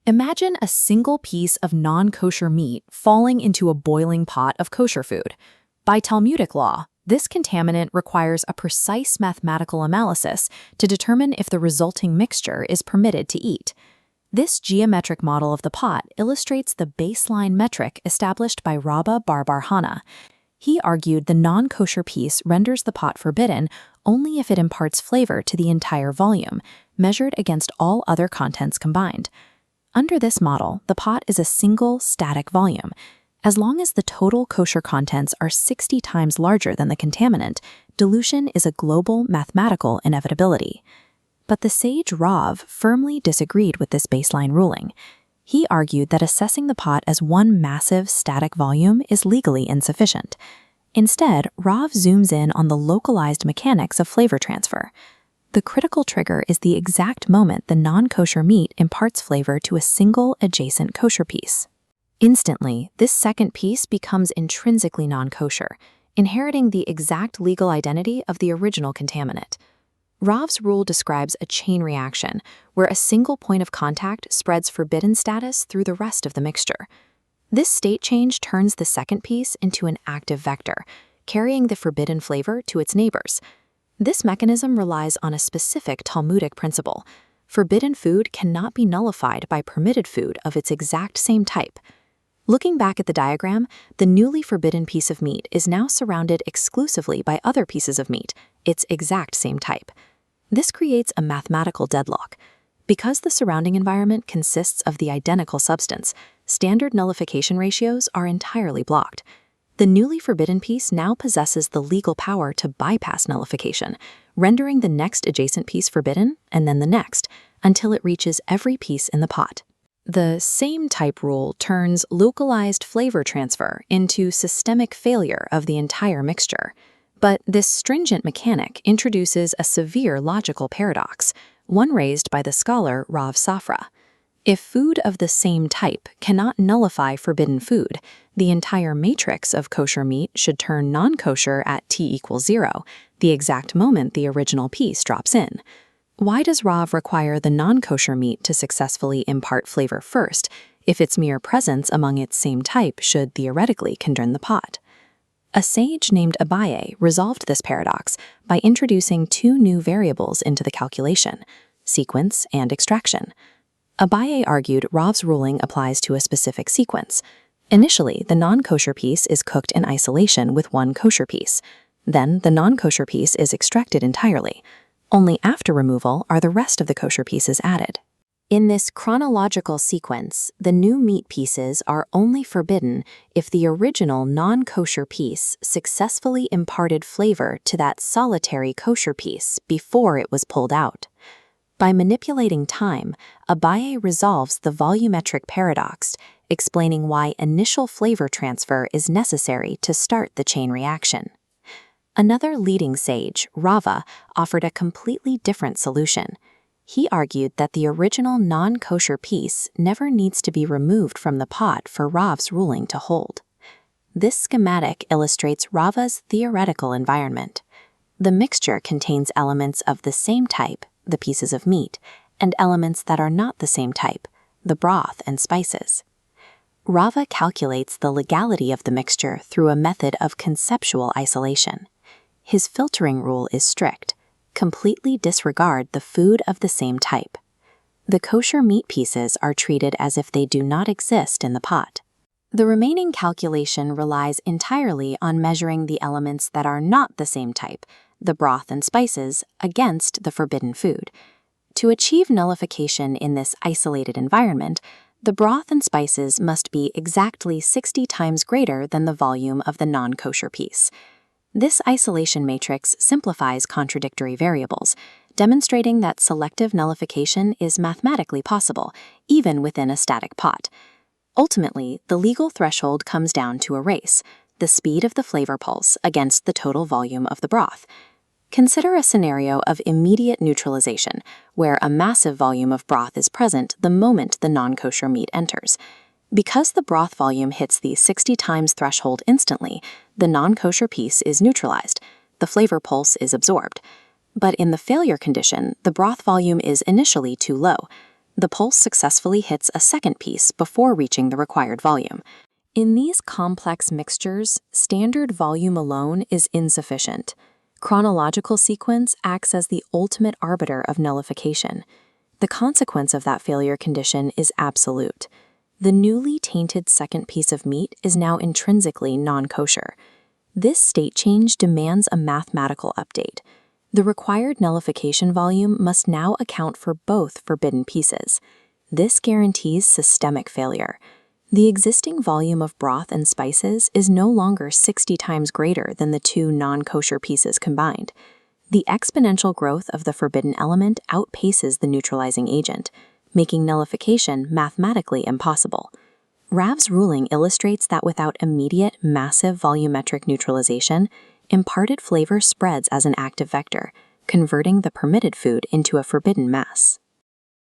Imagine a single piece of non-kosher meat falling into a boiling pot of kosher food. By Talmudic law, this contaminant requires a precise mathematical analysis to determine if the resulting mixture is permitted to eat. This geometric model of the pot illustrates the baseline metric established by Rabba bar Ḥana. He argued the non-kosher piece renders the pot forbidden only if it imparts flavor to the entire volume, measured against all other contents combined. Under this model, the pot is a single static volume. As long as the total kosher contents are 60 times larger than the contaminant, dilution is a global mathematical inevitability. But the sage Rav firmly disagreed with this baseline ruling. He argued that assessing the pot as one massive static volume is legally insufficient. Instead, Rav zooms in on the localized mechanics of flavor transfer. The critical trigger is the exact moment the non-kosher meat imparts flavor to a single adjacent kosher piece. Instantly, this second piece becomes intrinsically non-kosher, inheriting the exact legal identity of the original contaminant. Rav's rule describes a chain reaction, where a single point of contact spreads forbidden status through the rest of the mixture. This state change turns the second piece into an active vector, carrying the forbidden flavor to its neighbors. This mechanism relies on a specific Talmudic principle. Forbidden food cannot be nullified by permitted food of its exact same type. Looking back at the diagram, the newly forbidden piece of meat is now surrounded exclusively by other pieces of meat, its exact same type. This creates a mathematical deadlock. Because the surrounding environment consists of the identical substance, standard nullification ratios are entirely blocked. The newly forbidden piece now possesses the legal power to bypass nullification, rendering the next adjacent piece forbidden and then the next, until it reaches every piece in the pot. The same type rule turns localized flavor transfer into systemic failure of the entire mixture. But this stringent mechanic introduces a severe logical paradox, one raised by the scholar Rav Safra. If food of the same type cannot nullify forbidden food, the entire matrix of kosher meat should turn non-kosher at t=0, the exact moment the original piece drops in. Why does Rav require the non-kosher meat to successfully impart flavor first, if its mere presence among its same type should theoretically condemn the pot? A sage named Abaye resolved this paradox by introducing two new variables into the calculation: sequence and extraction. Abaye argued Rav's ruling applies to a specific sequence. Initially, the non-kosher piece is cooked in isolation with one kosher piece. Then, the non-kosher piece is extracted entirely. Only after removal are the rest of the kosher pieces added. In this chronological sequence, the new meat pieces are only forbidden if the original non-kosher piece successfully imparted flavor to that solitary kosher piece before it was pulled out. By manipulating time, Abaye resolves the volumetric paradox, explaining why initial flavor transfer is necessary to start the chain reaction. Another leading sage, Rava, offered a completely different solution. He argued that the original non-kosher piece never needs to be removed from the pot for Rav's ruling to hold. This schematic illustrates Rava's theoretical environment. The mixture contains elements of the same type, the pieces of meat, and elements that are not the same type, the broth and spices. Rava calculates the legality of the mixture through a method of conceptual isolation. His filtering rule is strict: completely disregard the food of the same type. The kosher meat pieces are treated as if they do not exist in the pot. The remaining calculation relies entirely on measuring the elements that are not the same type, the broth and spices, against the forbidden food. To achieve nullification in this isolated environment, the broth and spices must be exactly 60 times greater than the volume of the non-kosher piece. This isolation matrix simplifies contradictory variables, demonstrating that selective nullification is mathematically possible, even within a static pot. Ultimately, the legal threshold comes down to a race: the speed of the flavor pulse against the total volume of the broth. Consider a scenario of immediate neutralization, where a massive volume of broth is present the moment the non-kosher meat enters. Because the broth volume hits the 60 times threshold instantly, the non-kosher piece is neutralized. The flavor pulse is absorbed. But in the failure condition, the broth volume is initially too low. the pulse successfully hits a second piece before reaching the required volume. In these complex mixtures, standard volume alone is insufficient. Chronological sequence acts as the ultimate arbiter of nullification. The consequence of that failure condition is absolute. The newly tainted second piece of meat is now intrinsically non-kosher. This state change demands a mathematical update. The required nullification volume must now account for both forbidden pieces. This guarantees systemic failure. The existing volume of broth and spices is no longer 60 times greater than the two non-kosher pieces combined. The exponential growth of the forbidden element outpaces the neutralizing agent, making nullification mathematically impossible. Rav's ruling illustrates that without immediate, massive volumetric neutralization, imparted flavor spreads as an active vector, converting the permitted food into a forbidden mass.